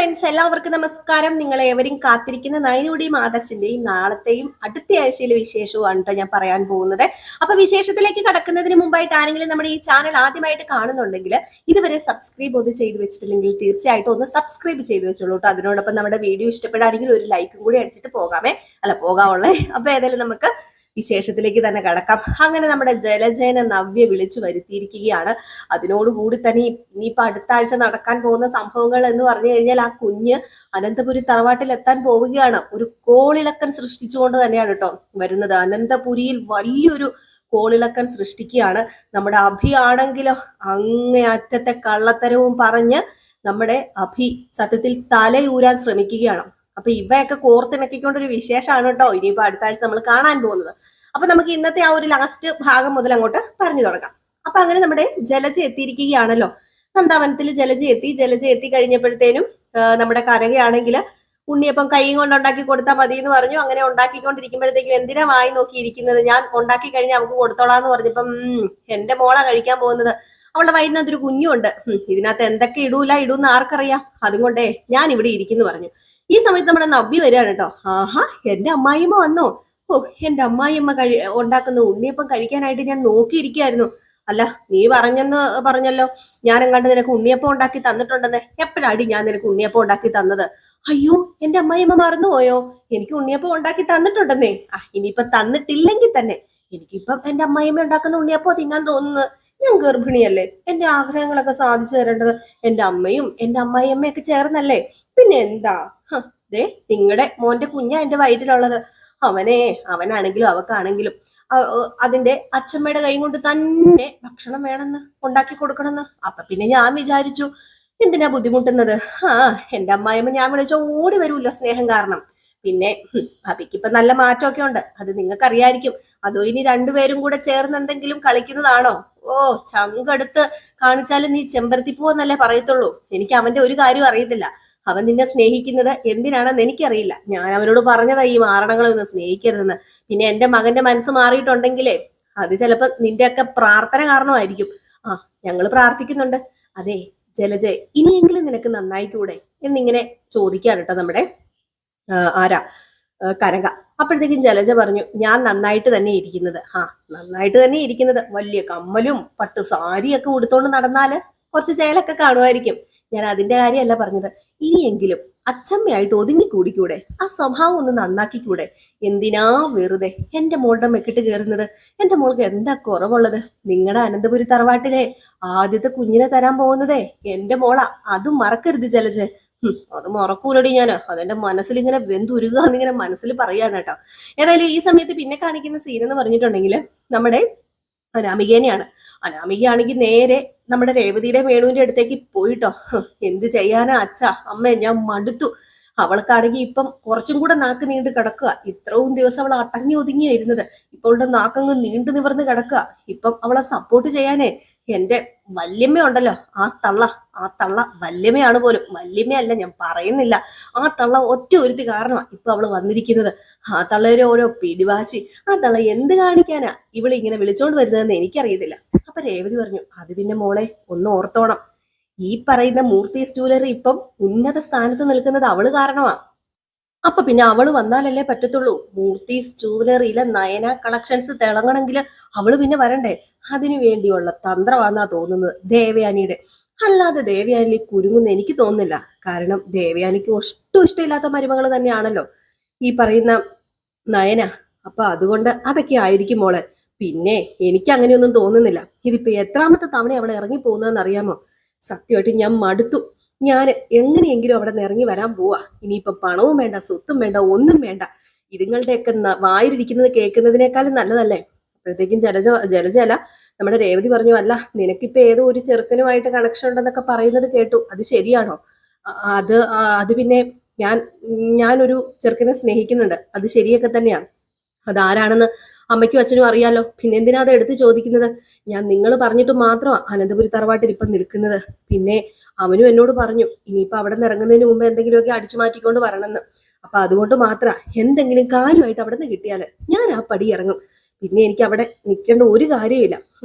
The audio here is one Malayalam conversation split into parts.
ഫ്രണ്ട്സ്, എല്ലാവർക്കും നമസ്കാരം. നിങ്ങൾ ഏവരും കാത്തിരിക്കുന്ന നയനയുടെയും ആദർശിന്റെയും നാളത്തെയും അടുത്ത ആഴ്ചയിലെ വിശേഷവുമാണ് കേട്ടോ ഞാൻ പറയാൻ പോകുന്നത്. അപ്പൊ വിശേഷത്തിലേക്ക് കടക്കുന്നതിന് മുമ്പായിട്ട് ആരെങ്കിലും നമ്മുടെ ഈ ചാനൽ ആദ്യമായിട്ട് കാണുന്നുണ്ടെങ്കിൽ ഇതുവരെ സബ്സ്ക്രൈബ് ഒന്ന് ചെയ്തു വെച്ചിട്ടില്ലെങ്കിൽ തീർച്ചയായിട്ടും ഒന്ന് സബ്സ്ക്രൈബ് ചെയ്ത് വെച്ചോളൂ കേട്ടോ. അതിനോടൊപ്പം നമ്മുടെ വീഡിയോ ഇഷ്ടപ്പെടുകയാണെങ്കിൽ ഒരു ലൈക്കും കൂടി അടിച്ചിട്ട് പോകാവുള്ളേ. അപ്പൊ ഏതായാലും നമുക്ക് വിശേഷത്തിലേക്ക് തന്നെ കടക്കാം. അങ്ങനെ നമ്മുടെ ജലജേന നവ്യ വിളിച്ചു വരുത്തിയിരിക്കുകയാണ്. അതിനോടുകൂടി തന്നെ ഇനിയിപ്പോ അടുത്ത ആഴ്ച നടക്കാൻ പോകുന്ന സംഭവങ്ങൾ എന്ന് പറഞ്ഞു കഴിഞ്ഞാൽ ആ കുഞ്ഞ് അനന്തപുരി തറവാട്ടിൽ എത്താൻ പോവുകയാണ്. ഒരു കോളിളക്കൻ സൃഷ്ടിച്ചുകൊണ്ട് തന്നെയാണ് കേട്ടോ വരുന്നത്. അനന്തപുരിയിൽ വലിയൊരു കോളിളക്കൻ സൃഷ്ടിക്കുകയാണ്. നമ്മുടെ അഭി ആണെങ്കിലോ അങ്ങേയറ്റത്തെ കള്ളത്തരവും പറഞ്ഞ് നമ്മുടെ അഭി സത്യത്തിൽ തലയൂരാൻ ശ്രമിക്കുകയാണ്. അപ്പൊ ഇവയൊക്കെ കോർത്തിണക്കിക്കൊണ്ടൊരു വിശേഷമാണ് കേട്ടോ ഇനിയിപ്പോ അടുത്ത ആഴ്ച നമ്മൾ കാണാൻ പോകുന്നത്. അപ്പൊ നമുക്ക് ഇന്നത്തെ ആ ഒരു ലാസ്റ്റ് ഭാഗം മുതൽ അങ്ങോട്ട് പറഞ്ഞു തുടങ്ങാം. അപ്പൊ അങ്ങനെ നമ്മുടെ ജലജ എത്തിയിരിക്കുകയാണല്ലോ. നന്ദാവനത്തിൽ ജലജ എത്തി കഴിഞ്ഞപ്പോഴത്തേനും നമ്മുടെ കനകയാണെങ്കിൽ ഉണ്ണിയപ്പം കൈ കൊണ്ട് ഉണ്ടാക്കി കൊടുത്താൽ മതി എന്ന് പറഞ്ഞു. അങ്ങനെ ഉണ്ടാക്കിക്കൊണ്ടിരിക്കുമ്പോഴത്തേക്കും എന്തിനാ വായി നോക്കിയിരിക്കുന്നത്, ഞാൻ ഉണ്ടാക്കി കഴിഞ്ഞാൽ നമുക്ക് കൊടുത്തോളാന്ന് പറഞ്ഞപ്പം എന്റെ മോളാ കഴിക്കാൻ പോകുന്നത്, അവളുടെ വയറ്റിനകത്തൊരു കുഞ്ഞുണ്ട്, ഇതിനകത്ത് എന്തൊക്കെ ഇടൂന്ന് ആർക്കറിയാം, അതുകൊണ്ടേ ഞാൻ ഇവിടെ ഇരിക്കുന്നു പറഞ്ഞു. ഈ സമയത്ത് നമ്മുടെ നവ്യ വരികയാണ് കേട്ടോ. ആഹാ, എന്റെ അമ്മായിമ്മ വന്നോ? ഓ, എന്റെ അമ്മായിമ്മ ഉണ്ടാക്കുന്ന ഉണ്ണിയപ്പം കഴിക്കാനായിട്ട് ഞാൻ നോക്കിയിരിക്കുകയായിരുന്നു. അല്ല, നീ പറഞ്ഞല്ലോ ഞാൻ എങ്ങാണ്ട് നിനക്ക് ഉണ്ണിയപ്പം ഉണ്ടാക്കി തന്നിട്ടുണ്ടെന്ന്. എപ്പോഴാടി ഞാൻ നിനക്ക് ഉണ്ണിയപ്പം ഉണ്ടാക്കി തന്നത്? അയ്യോ, എന്റെ അമ്മായിമ്മ മറന്നുപോയോ? എനിക്ക് ഉണ്ണിയപ്പം ഉണ്ടാക്കി തന്നിട്ടുണ്ടെന്നേ. ഇനിയിപ്പൊ തന്നിട്ടില്ലെങ്കിൽ തന്നെ എനിക്കിപ്പം എന്റെ അമ്മായിമ്മ ഉണ്ടാക്കുന്ന ഉണ്ണിയപ്പം തിന്നാൻ തോന്നുന്നത്. ഞാൻ ഗർഭിണിയല്ലേ, എന്റെ ആഗ്രഹങ്ങളൊക്കെ സാധിച്ചു തരേണ്ടത് എന്റെ അമ്മയും എന്റെ അമ്മായിയമ്മയൊക്കെ ചേർന്നല്ലേ. പിന്നെ എന്താ, ദേ നിങ്ങളുടെ മോന്റെ കുഞ്ഞാ എന്റെ വയറ്റിലുള്ളത്. അവനാണെങ്കിലും അവക്കാണെങ്കിലും അതിന്റെ അച്ഛമ്മയുടെ കൈ കൊണ്ട് തന്നെ ഭക്ഷണം വേണമെന്ന് ഉണ്ടാക്കി കൊടുക്കണമെന്ന്. അപ്പൊ പിന്നെ ഞാൻ വിചാരിച്ചു എന്തിനാ ബുദ്ധിമുട്ടുന്നത്, എന്റെ അമ്മായിയമ്മ ഞാൻ വിളിച്ച ഓടി വരൂല്ലോ സ്നേഹം കാരണം. പിന്നെ അബിക്കിപ്പൊ നല്ല മാറ്റമൊക്കെ ഉണ്ട്, അത് നിങ്ങൾക്കറിയായിരിക്കും. അതോ ഇനി രണ്ടുപേരും കൂടെ ചേർന്ന് എന്തെങ്കിലും കളിക്കുന്നതാണോ? ഓ, ചങ്കെടുത്ത് കാണിച്ചാലും നീ ചെമ്പരത്തിപ്പോന്നല്ലേ പറയത്തുള്ളൂ. എനിക്ക് അവന്റെ ഒരു കാര്യം അറിയത്തില്ല. അവൻ നിന്നെ സ്നേഹിക്കുന്നത് എന്തിനാണെന്ന് എനിക്കറിയില്ല. ഞാൻ അവനോട് പറഞ്ഞതാ ഈ മാരണങ്ങളൊന്നും സ്നേഹിക്കരുതെന്ന്. പിന്നെ എന്റെ മകന്റെ മനസ്സ് മാറിയിട്ടുണ്ടെങ്കിലേ അത് ചിലപ്പോ നിന്റെയൊക്കെ പ്രാർത്ഥന കാരണമായിരിക്കും. ഞങ്ങൾ പ്രാർത്ഥിക്കുന്നുണ്ട്. അതെ ജലജ, ഇനിയെങ്കിലും നിനക്ക് നന്നായിക്കൂടെ എന്നിങ്ങനെ ചോദിക്കാണ് കേട്ടോ നമ്മുടെ കനക. അപ്പോഴത്തേക്കും ജലജ പറഞ്ഞു, ഞാൻ നന്നായിട്ട് തന്നെ ഇരിക്കുന്നത്. നന്നായിട്ട് തന്നെ ഇരിക്കുന്നത്. വലിയ കമ്മലും പട്ട് സാരിയൊക്കെ ഉടുത്തോണ്ട് നടന്നാല് കുറച്ച് ചേലൊക്കെ കാണുമായിരിക്കും. ഞാൻ അതിന്റെ കാര്യമല്ല പറഞ്ഞത്. ഇനിയെങ്കിലും അച്ചമ്മയായിട്ട് ഒതുങ്ങിക്കൂടിക്കൂടെ? ആ സ്വഭാവം ഒന്ന് നന്നാക്കിക്കൂടെ? എന്തിനാ വെറുതെ എന്റെ മോളുടെ മെക്കിട്ട് കയറുന്നത്? എന്റെ മോൾക്ക് എന്താ കുറവുള്ളത്? നിങ്ങളുടെ അനന്തപുരി തറവാട്ടിലെ ആദ്യത്തെ കുഞ്ഞിനെ തരാൻ പോകുന്നതേ എന്റെ മോളാ, അതും മറക്കരുത് ജലജ. അത് മറക്കൂലടി ഞാൻ. അതെന്റെ മനസ്സിൽ ഇങ്ങനെ വെന്തുരുക എന്നിങ്ങനെ മനസ്സിൽ പറയാണ് കേട്ടോ. ഏതായാലും ഈ സമയത്ത് പിന്നെ കാണിക്കുന്ന സീൻ എന്ന് പറഞ്ഞിട്ടുണ്ടെങ്കിൽ നമ്മുടെ അനാമികേനെയാണ്. അനാമികയാണെങ്കിൽ നേരെ നമ്മുടെ രേവതിയുടെ വേണുവിന്റെ അടുത്തേക്ക് പോയിട്ടോ. എന്ത് ചെയ്യാനാ അച്ഛാ, അമ്മേ, ഞാൻ മടുത്തു. അവൾക്കാണെങ്കിൽ ഇപ്പം കുറച്ചും കൂടെ നാക്ക് നീണ്ടു കിടക്കുക. ഇത്രയും ദിവസം അവൾ അടങ്ങി ഒതുങ്ങിയായിരുന്നത്, ഇപ്പൊ അവളുടെ നാക്കങ്ങ് നീണ്ടു നിവർന്ന് കിടക്കുക. ഇപ്പം അവളെ സപ്പോർട്ട് ചെയ്യാനേ എന്റെ വല്യമ്മ ഉണ്ടല്ലോ, ആ തള്ള വല്യമ്മയാണ് പോലും. വല്യമ്മയല്ല, ഞാൻ പറയുന്നില്ല. ആ തള്ള ഒറ്റ ഒരുത്തി കാരണമാണ് ഇപ്പൊ അവള് വന്നിരിക്കുന്നത്. ആ തള്ളയുടെ ഓരോ പിടിവാശി. ആ തള്ള എന്ത് കാണിക്കാനാ ഇവളെ ഇങ്ങനെ വിളിച്ചോണ്ട് വരുന്നതെന്ന് എനിക്കറിയത്തില്ല. അപ്പൊ രേവതി പറഞ്ഞു, അത് പിന്നെ മോളെ ഒന്ന് ഓർത്തോണം, ഈ പറയുന്ന മൂർത്തീസ് ജ്വല്ലറി ഇപ്പം ഉന്നത സ്ഥാനത്ത് നിൽക്കുന്നത് അവള് കാരണമാ. അപ്പൊ പിന്നെ അവള് വന്നാലല്ലേ പറ്റത്തുള്ളൂ. മൂർത്തീസ് ജ്വല്ലറിയിലെ നയന കളക്ഷൻസ് തിളങ്ങണമെങ്കിൽ അവള് പിന്നെ വരണ്ടേ. അതിനു വേണ്ടിയുള്ള തന്ത്രമാണെന്നാ തോന്നുന്നത് ദേവയാനിയുടെ. അല്ലാതെ ദേവയാനി കുരുങ്ങുന്ന് എനിക്ക് തോന്നുന്നില്ല. കാരണം ദേവയാനിക്ക് ഒട്ടും ഇഷ്ടമില്ലാത്ത മരുമകൾ തന്നെയാണല്ലോ ഈ പറയുന്ന നയന. അപ്പൊ അതുകൊണ്ട് അതൊക്കെ ആയിരിക്കും മോളെ. പിന്നെ എനിക്ക് അങ്ങനെയൊന്നും തോന്നുന്നില്ല. ഇതിപ്പോ എത്രാമത്തെ തവണ അവിടെ ഇറങ്ങി പോകുന്നതെന്ന് അറിയാമോ? സത്യമായിട്ട് ഞാൻ മടുത്തു. ഞാൻ എങ്ങനെയെങ്കിലും അവിടെ നിന്ന് ഇറങ്ങി വരാൻ പോവാ. ഇനിയിപ്പം പണവും വേണ്ട, സ്വത്തും വേണ്ട, ഒന്നും വേണ്ട. ഇതുങ്ങളുടെയൊക്കെ വായിലിരിക്കുന്നത് കേൾക്കുന്നതിനേക്കാളും നല്ലതല്ലേ. അപ്പോഴത്തേക്കും ജലജല നമ്മുടെ രേവതി പറഞ്ഞു, അല്ല നിനക്കിപ്പോ ഏതോ ഒരു ചെറുക്കനുമായിട്ട് കണക്ഷൻ ഉണ്ടെന്നൊക്കെ പറയുന്നത് കേട്ടു, അത് ശരിയാണോ? അത് പിന്നെ ഞാനൊരു ചെറുക്കനെ സ്നേഹിക്കുന്നുണ്ട്, അത് ശരിയൊക്കെ തന്നെയാണ്. അതാരാണെന്ന് അമ്മയ്ക്കും അച്ഛനും അറിയാലോ. പിന്നെ എന്തിനാ അത് എടുത്ത് ചോദിക്കുന്നത്? ഞാൻ നിങ്ങൾ പറഞ്ഞിട്ട് മാത്രമാ അനന്തപുരി തറവാട്ടിൽ ഇപ്പം നിൽക്കുന്നത്. പിന്നെ അവനും എന്നോട് പറഞ്ഞു ഇനിയിപ്പൊ അവിടെ നിന്ന് ഇറങ്ങുന്നതിന് മുമ്പ് എന്തെങ്കിലുമൊക്കെ അടിച്ചു മാറ്റിക്കൊണ്ട് വരണമെന്ന്. അപ്പൊ അതുകൊണ്ട് മാത്ര എന്തെങ്കിലും കാര്യമായിട്ട് അവിടെ നിന്ന് കിട്ടിയാല് ഞാൻ ആ പടി ഇറങ്ങും. പിന്നെ എനിക്ക് അവിടെ നിൽക്കേണ്ട ഒരു കാര്യമില്ല.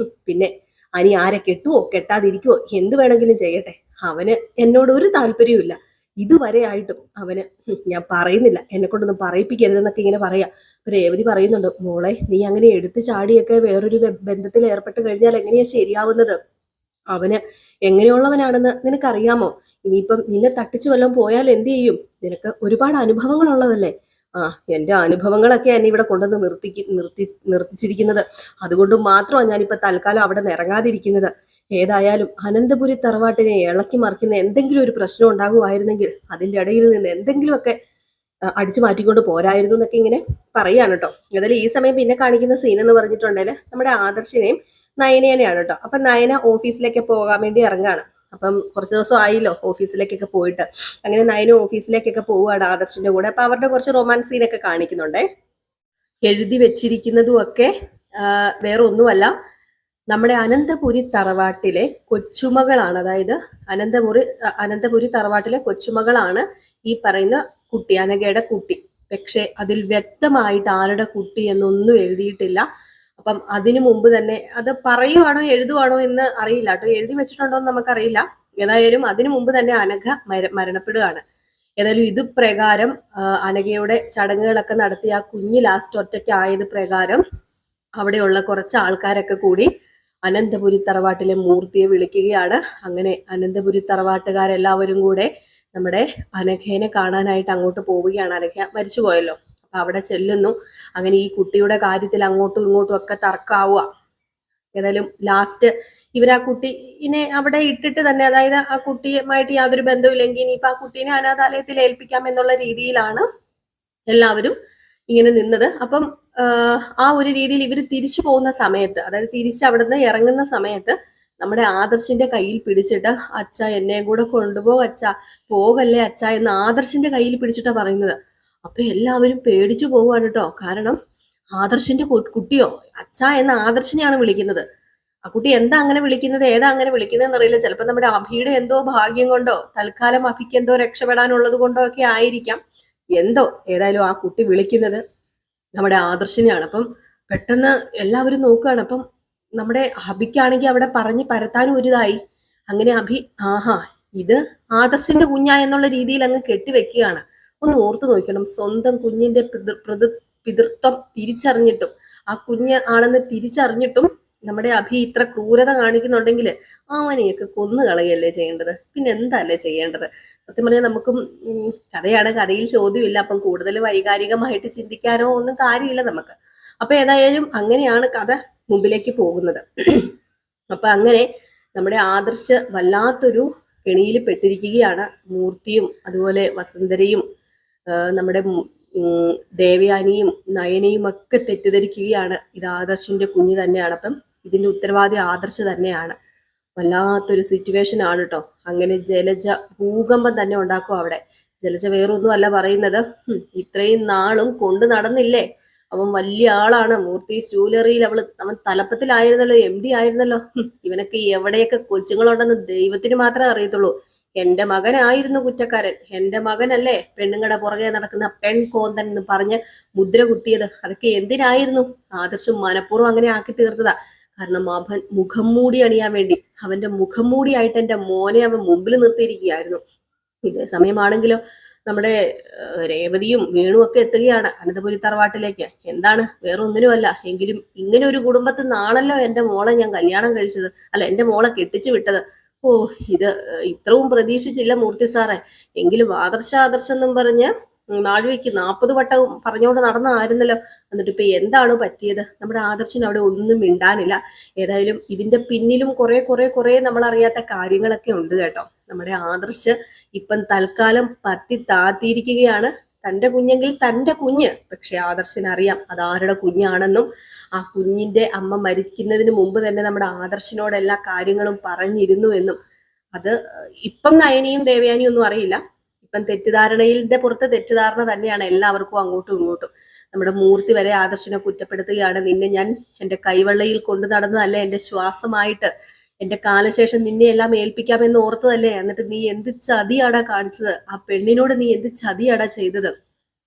പിന്നെ അനി ആരെ കെട്ടുവോ കെട്ടാതിരിക്കുവോ എന്ത് വേണമെങ്കിലും ചെയ്യട്ടെ, അവന് എന്നോട് ഒരു താല്പര്യവും ഇല്ല. ഇതുവരെ ആയിട്ടും അവന് ഞാൻ പറയുന്നില്ല, എന്നെ കൊണ്ടൊന്നും പറയിപ്പിക്കരുതെന്നൊക്കെ ഇങ്ങനെ പറയാ. രേവതി പറയുന്നുണ്ട്, മോളെ നീ അങ്ങനെ എടുത്തു ചാടിയൊക്കെ വേറൊരു ബന്ധത്തിൽ ഏർപ്പെട്ട് കഴിഞ്ഞാൽ എങ്ങനെയാ ശരിയാവുന്നത്? അവന് എങ്ങനെയുള്ളവനാണെന്ന് നിനക്കറിയാമോ? ഇനിയിപ്പം നിന്നെ തട്ടിച്ചു വല്ലതും പോയാൽ എന്ത് ചെയ്യും? നിനക്ക് ഒരുപാട് അനുഭവങ്ങൾ ഉള്ളതല്ലേ. ആ, എന്റെ അനുഭവങ്ങളൊക്കെ എന്നെ ഇവിടെ കൊണ്ടുവന്ന് നിർത്തിച്ചിരിക്കുന്നത്. അതുകൊണ്ട് മാത്രമാണ് ഞാനിപ്പോ തൽക്കാലം അവിടെ നിന്ന് ഇറങ്ങാതിരിക്കുന്നത്. ഏതായാലും അനന്തപുരി തറവാട്ടിനെ ഇളക്കി മറിക്കുന്ന എന്തെങ്കിലും ഒരു പ്രശ്നം ഉണ്ടാകുമായിരുന്നെങ്കിൽ അതിന്റെ ഇടയിൽ നിന്ന് എന്തെങ്കിലുമൊക്കെ അടിച്ചു മാറ്റിക്കൊണ്ട് പോരായിരുന്നു എന്നൊക്കെ ഇങ്ങനെ പറയാണ് കേട്ടോ. അതിൽ ഈ സമയം പിന്നെ കാണിക്കുന്ന സീൻ എന്ന് പറഞ്ഞിട്ടുണ്ടെങ്കിൽ നമ്മുടെ ആദർശിനെയും നയനേനെയാണ് കേട്ടോ. അപ്പൊ നയന ഓഫീസിലേക്ക് പോകാൻ വേണ്ടി ഇറങ്ങാണ്. അപ്പം കുറച്ച് ദിവസം ആയില്ലോ ഓഫീസിലേക്കൊക്കെ പോയിട്ട്. അങ്ങനെ നയന ഓഫീസിലേക്കൊക്കെ പോവുകയാണ് ആദർശിന്റെ കൂടെ. അപ്പൊ അവരുടെ കുറച്ച് റൊമാൻസ് സീനൊക്കെ കാണിക്കുന്നുണ്ടേ. എഴുതി വെച്ചിരിക്കുന്നതും ഒക്കെ വേറെ ഒന്നുമല്ല, നമ്മുടെ അനന്തപുരി തറവാട്ടിലെ കൊച്ചുമകളാണ്. അതായത് അനന്തപുരി തറവാട്ടിലെ കൊച്ചുമകളാണ് ഈ പറയുന്ന കുട്ടി, അനഘയുടെ കുട്ടി. പക്ഷെ അതിൽ വ്യക്തമായിട്ട് ആരുടെ കുട്ടി എന്നൊന്നും എഴുതിയിട്ടില്ല. അപ്പം അതിനു മുമ്പ് തന്നെ അത് പറയുവാണോ എഴുതുവാണോ എന്ന് അറിയില്ല കേട്ടോ. എഴുതി വെച്ചിട്ടുണ്ടോ എന്ന് നമുക്കറിയില്ല. ഏതായാലും അതിനു മുമ്പ് തന്നെ അനഘ മരണപ്പെടുകയാണ്. ഏതായാലും ഇത് പ്രകാരം അനഘയുടെ ചടങ്ങുകളൊക്കെ നടത്തി ആ കുഞ്ഞ് ലാസ്റ്റ് ഒറ്റയ്ക്ക് ആയത് പ്രകാരം അവിടെയുള്ള കുറച്ച് ആൾക്കാരൊക്കെ കൂടി അനന്തപുരി തറവാട്ടിലെ മൂർത്തിയെ വിളിക്കുകയാണ്. അങ്ങനെ അനന്തപുരി തറവാട്ടുകാരെല്ലാവരും കൂടെ നമ്മുടെ അനഘേനെ കാണാനായിട്ട് അങ്ങോട്ട് പോവുകയാണ്. അനഘ മരിച്ചുപോയല്ലോ, അപ്പൊ അവിടെ ചെല്ലുന്നു. അങ്ങനെ ഈ കുട്ടിയുടെ കാര്യത്തിൽ അങ്ങോട്ടും ഇങ്ങോട്ടും ഒക്കെ തർക്കാവുക. ഏതായാലും ലാസ്റ്റ് ഇവരാ കുട്ടീനെ അവിടെ ഇട്ടിട്ട് തന്നെ, അതായത് ആ കുട്ടിയുമായിട്ട് യാതൊരു ബന്ധവുമില്ലെങ്കിൽ ഇനിയിപ്പൊ ആ കുട്ടീനെ അനാഥാലയത്തിൽ ഏൽപ്പിക്കാം എന്നുള്ള രീതിയിലാണ് എല്ലാവരും ഇങ്ങനെ നിന്നത്. അപ്പം ആ ഒരു രീതിയിൽ ഇവർ തിരിച്ചു പോകുന്ന സമയത്ത്, അതായത് തിരിച്ച് അവിടുന്ന് ഇറങ്ങുന്ന സമയത്ത് നമ്മുടെ ആദർശിന്റെ കയ്യിൽ പിടിച്ചിട്ട്, അച്ഛ എന്നെ കൂടെ കൊണ്ടുപോകും അച്ഛ, പോകല്ലേ അച്ഛ എന്ന് ആദർശിന്റെ കയ്യിൽ പിടിച്ചിട്ടാ പറയുന്നത്. അപ്പൊ എല്ലാവരും പേടിച്ചു പോവുകയാണ് കേട്ടോ. കാരണം ആദർശിന്റെ കുട്ടിയോ അച്ഛ എന്ന ആദർശിനെയാണ് വിളിക്കുന്നത്. ആ കുട്ടി എന്താ അങ്ങനെ വിളിക്കുന്നത്, ഏതാ അങ്ങനെ വിളിക്കുന്നതെന്ന് അറിയില്ല. ചിലപ്പോൾ നമ്മുടെ അഭിയുടെ എന്തോ ഭാഗ്യം കൊണ്ടോ തൽക്കാലം അഭിക്ക് എന്തോ രക്ഷപ്പെടാനുള്ളത് കൊണ്ടോ ഒക്കെ ആയിരിക്കാം, എന്തോ. ഏതായാലും ആ കുട്ടി വിളിക്കുന്നത് നമ്മുടെ ആദർശിനെയാണ്. അപ്പം പെട്ടെന്ന് എല്ലാവരും നോക്കുകയാണ്. അപ്പം നമ്മുടെ അഭിക്കാണെങ്കിൽ അവിടെ പറഞ്ഞ് പരത്താനും ഒരിതായി. അങ്ങനെ അഭി ആഹാ ഇത് ആദർശിന്റെ കുഞ്ഞാ എന്നുള്ള രീതിയിൽ അങ്ങ് കെട്ടിവെക്കുകയാണ്. ഒന്ന് ഓർത്തു നോക്കണം, സ്വന്തം കുഞ്ഞിന്റെ പിതൃത്വം തിരിച്ചറിഞ്ഞിട്ടും ആ കുഞ്ഞ് ആണെന്ന് തിരിച്ചറിഞ്ഞിട്ടും നമ്മുടെ അഭി ഇത്ര ക്രൂരത കാണിക്കുന്നുണ്ടെങ്കിൽ അവനെയൊക്കെ കൊന്നു കളയല്ലേ ചെയ്യേണ്ടത്, പിന്നെ എന്തല്ലേ ചെയ്യേണ്ടത്? സത്യം പറഞ്ഞാൽ നമുക്കും കഥയാണ്, കഥയിൽ ചോദ്യമില്ല. അപ്പം കൂടുതൽ വൈകാരികമായിട്ട് ചിന്തിക്കാനോ ഒന്നും കാര്യമില്ല നമുക്ക്. അപ്പൊ ഏതായാലും അങ്ങനെയാണ് കഥ മുമ്പിലേക്ക് പോകുന്നത്. അപ്പൊ അങ്ങനെ നമ്മുടെ ആദർശ് വല്ലാത്തൊരു കെണിയിൽ പെട്ടിരിക്കുകയാണ്. മൂർത്തിയും അതുപോലെ വസുന്ധരയും നമ്മുടെ ദേവയാനിയും നയനയും ഒക്കെ തെറ്റിദ്ധരിക്കുകയാണ് ഇത് ആദർശിന്റെ കുഞ്ഞ് തന്നെയാണ്. അപ്പം ഇതിന്റെ ഉത്തരവാദി ആദർശ് തന്നെയാണ്. വല്ലാത്തൊരു സിറ്റുവേഷൻ ആണ് കേട്ടോ. അങ്ങനെ ജലജ ഭൂകമ്പം തന്നെ ഉണ്ടാക്കും അവിടെ. ജലജ വേറൊന്നും അല്ല പറയുന്നത്, ഇത്രയും നാളും കൊണ്ടു നടന്നില്ലേ, അവൻ വലിയ ആളാണ്, മൂർത്തി ജ്വല്ലറിയിൽ അവൻ തലപ്പത്തിലായിരുന്നല്ലോ, MD ആയിരുന്നല്ലോ, ഇവനൊക്കെ എവിടെയൊക്കെ കൊച്ചുങ്ങളുണ്ടെന്ന് ദൈവത്തിന് മാത്രമേ അറിയത്തുള്ളൂ. എന്റെ മകനായിരുന്നു കുറ്റക്കാരൻ, എന്റെ മകനല്ലേ പെണ്ണുങ്ങളുടെ പുറകെ നടക്കുന്ന പെൺകോന്തൻ എന്ന് പറഞ്ഞ് മുദ്ര കുത്തിയത്. അതൊക്കെ എന്തിനായിരുന്നു? ആദർശം മനഃപൂർവ്വം അങ്ങനെ ആക്കി തീർത്തതാ. കാരണം അവൻ മുഖം മൂടി അണിയാൻ വേണ്ടി, അവന്റെ മുഖം മൂടിയായിട്ട് എന്റെ മോനെ അവൻ മുമ്പിൽ നിർത്തിയിരിക്കുകയായിരുന്നു. ഇതേ സമയമാണെങ്കിലോ നമ്മുടെ രേവതിയും വീണും ഒക്കെ എത്തുകയാണ് അനന്തപുരി തറവാട്ടിലേക്ക്. എന്താണ്, വേറെ ഒന്നിനുമല്ല, എങ്കിലും ഇങ്ങനെ ഒരു കുടുംബത്തിൽ നിന്നാണല്ലോ എന്റെ മോളെ ഞാൻ കല്യാണം കഴിച്ചത്, അല്ല എന്റെ മോളെ കെട്ടിച്ചു വിട്ടത്. ഓ, ഇത് ഇത്രയും പ്രതീക്ഷിച്ചില്ല മൂർത്തി സാറേ. എങ്കിലും ആദർശം എന്നും പറഞ്ഞ് മാളവിക്ക് 40 വട്ടവും പറഞ്ഞുകൊണ്ട് നടന്നതായിരുന്നല്ലോ. എന്നിട്ട് ഇപ്പൊ എന്താണ് പറ്റിയത്? നമ്മുടെ ആദർശന് അവിടെ ഒന്നും മിണ്ടാനില്ല. ഏതായാലും ഇതിന്റെ പിന്നിലും കുറെ നമ്മൾ അറിയാത്ത കാര്യങ്ങളൊക്കെ ഉണ്ട് കേട്ടോ. നമ്മുടെ ആദർശ് ഇപ്പം തൽക്കാലം പത്തി താത്തിയിരിക്കുകയാണ്. തന്റെ കുഞ്ഞെങ്കിൽ തന്റെ കുഞ്ഞ്. പക്ഷെ ആദർശന് അറിയാം അതാരുടെ കുഞ്ഞാണെന്നും ആ കുഞ്ഞിന്റെ അമ്മ മരിക്കുന്നതിന് മുമ്പ് തന്നെ നമ്മുടെ ആദർശനോട് എല്ലാ കാര്യങ്ങളും പറഞ്ഞിരുന്നു എന്നും. അത് ഇപ്പം നയനിയും ദേവയാനിയും ഒന്നും അറിയില്ല. ഇപ്പം തെറ്റിദ്ധാരണയുടെ പുറത്ത് തെറ്റിദ്ധാരണ തന്നെയാണ് എല്ലാവർക്കും അങ്ങോട്ടും ഇങ്ങോട്ടും. നമ്മുടെ മൂർത്തി വരെ ആദർശനെ കുറ്റപ്പെടുത്തുകയാണ്. നിന്നെ ഞാൻ എന്റെ കൈവെള്ളയിൽ കൊണ്ടു നടന്നതല്ലേ, എന്റെ ശ്വാസമായിട്ട് എന്റെ കാലശേഷം നിന്നെ എല്ലാം ഏൽപ്പിക്കാമെന്ന് ഓർത്തതല്ലേ, എന്നിട്ട് നീ എന്ത് ചതിയാടാ കാണിച്ചത്, ആ പെണ്ണിനോട് നീ എന്ത് ചതിയാടാ ചെയ്തത്,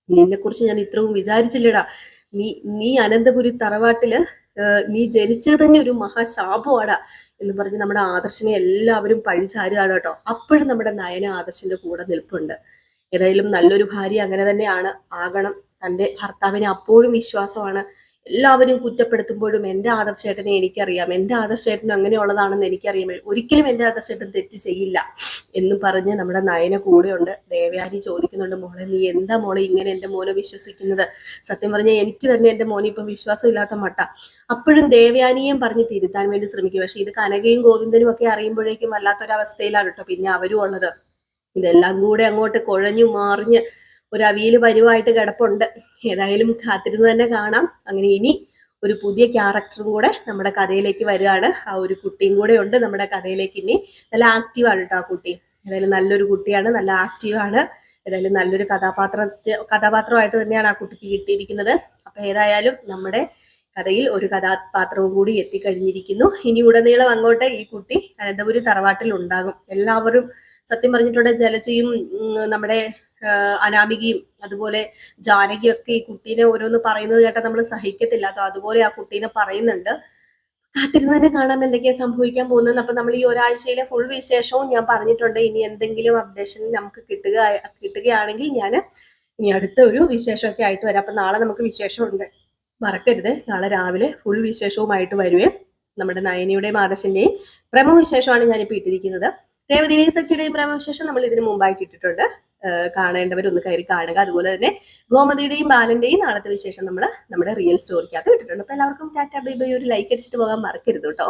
നിന്നെ കുറിച്ച് ഞാൻ ഇത്രയും വിചാരിച്ചില്ലടാ. നീ അനന്തപുരി തറവാട്ടില് നീ ജനിച്ചത് തന്നെ ഒരു മഹാശാപമാടാ എന്ന് പറഞ്ഞ് നമ്മുടെ ആദർശിനെ എല്ലാവരും പഴിചാരുകയാണ് കേട്ടോ. അപ്പോഴും നമ്മുടെ നയന ആദർശിന്റെ കൂടെ നിൽപ്പുണ്ട്. ഏതായാലും നല്ലൊരു ഭാര്യ അങ്ങനെ തന്നെയാണ് ആകണം. തന്റെ ഭർത്താവിന് അപ്പോഴും വിശ്വാസമാണ്. എല്ലാവരും കുറ്റപ്പെടുത്തുമ്പോഴും എൻ്റെ ആദർശേട്ടനെ എനിക്കറിയാം, എൻ്റെ ആദർശേട്ടൻ അങ്ങനെയുള്ളതാണെന്ന് എനിക്കറിയാം, ഒരിക്കലും എൻ്റെ ആദർശേട്ടൻ തെറ്റ് ചെയ്യില്ല എന്നും പറഞ്ഞ് നമ്മുടെ നയന കൂടെയുണ്ട്. ദേവയാനി ചോദിക്കുന്നുണ്ട്, മോളെ നീ എന്താ മോളെ ഇങ്ങനെ എൻ്റെ മോനെ വിശ്വസിക്കുന്നത്? സത്യം പറഞ്ഞാൽ എനിക്ക് തന്നെ എൻ്റെ മോനെ ഇപ്പം വിശ്വാസമില്ലാത്ത മട്ട. അപ്പോഴും ദേവയാനിയും പറഞ്ഞ് തിരുത്താൻ വേണ്ടി ശ്രമിക്കും. പക്ഷെ ഇത് കനകയും ഗോവിന്ദനും ഒക്കെ അറിയുമ്പോഴേക്കും വല്ലാത്തൊരവസ്ഥയിലാണ് കേട്ടോ പിന്നെ അവരും ഉള്ളത്. ഇതെല്ലാം കൂടെ അങ്ങോട്ട് കുഴഞ്ഞു മാറിഞ്ഞ് ഒരു അവിയൽ പരുവായിട്ട് കിടപ്പുണ്ട്. ഏതായാലും കാത്തിരുന്ന് തന്നെ കാണാം. അങ്ങനെ ഇനി ഒരു പുതിയ ക്യാരക്ടറും കൂടെ നമ്മുടെ കഥയിലേക്ക് വരികയാണ്. ആ ഒരു കുട്ടിയും കൂടെ ഉണ്ട് നമ്മുടെ കഥയിലേക്ക്. ഇനി നല്ല ആക്റ്റീവാണ് കേട്ടോ ആ കുട്ടി. ഏതായാലും നല്ലൊരു കുട്ടിയാണ്, നല്ല ആക്റ്റീവാണ്. ഏതായാലും നല്ലൊരു കഥാപാത്രമായിട്ട് തന്നെയാണ് ആ കുട്ടിക്ക് കിട്ടിയിരിക്കുന്നത്. അപ്പൊ ഏതായാലും നമ്മുടെ കഥയിൽ ഒരു കഥാപാത്രവും കൂടി എത്തിക്കഴിഞ്ഞിരിക്കുന്നു. ഇനി ഉടനീളം അങ്ങോട്ട് ഈ കുട്ടി അനന്തപുരി തറവാട്ടിൽ ഉണ്ടാകും. എല്ലാവരും സത്യം പറഞ്ഞിട്ടുണ്ട്, ജലജയും നമ്മുടെ അനാമികയും അതുപോലെ ജാനകിയും ഒക്കെ ഈ കുട്ടീനെ ഓരോന്ന് പറയുന്നത് കേട്ടാൽ നമ്മൾ സഹിക്കത്തില്ല. അതുപോലെ ആ കുട്ടീനെ പറയുന്നുണ്ട്. കാത്തിരുന്ന് തന്നെ കാണാം എന്തൊക്കെയാ സംഭവിക്കാൻ പോകുന്നത്. അപ്പൊ നമ്മൾ ഈ ഒരാഴ്ചയിലെ ഫുൾ വിശേഷവും ഞാൻ പറഞ്ഞിട്ടുണ്ട്. ഇനി എന്തെങ്കിലും അപ്ഡേഷൻ നമുക്ക് കിട്ടുകയാണെങ്കിൽ ഞാൻ ഇനി അടുത്ത ഒരു വിശേഷമൊക്കെ ആയിട്ട് വരാം. അപ്പൊ നാളെ നമുക്ക് വിശേഷമുണ്ട്, മറക്കരുത്. നാളെ രാവിലെ ഫുൾ വിശേഷവുമായിട്ട് വരുവേ. നമ്മുടെ നയനിയുടെയും ആദർശിന്റെയും പ്രേമവിശേഷമാണ് ഞാനിപ്പോൾ ഇട്ടിരിക്കുന്നത്. രേവതിയുടെയും സച്ചിയുടെയും പ്രേമവിശേഷം നമ്മൾ ഇതിനു മുമ്പായിട്ട് ഇട്ടിട്ടുണ്ട്. കാണേണ്ടവരൊന്ന് കയറി കാണുക. അതുപോലെ തന്നെ ഗോമതിയുടെയും ബാലന്റെയും നാളത്തെ വിശേഷം നമ്മൾ നമ്മുടെ റിയൽ സ്റ്റോറിക്കകത്ത് ഇട്ടിട്ടുണ്ട്. അപ്പൊ എല്ലാവർക്കും ടാറ്റ ബൈ ബൈ. ഒരു ലൈക്ക് അടിച്ചിട്ട് പോകാൻ മറക്കരുത് കേട്ടോ.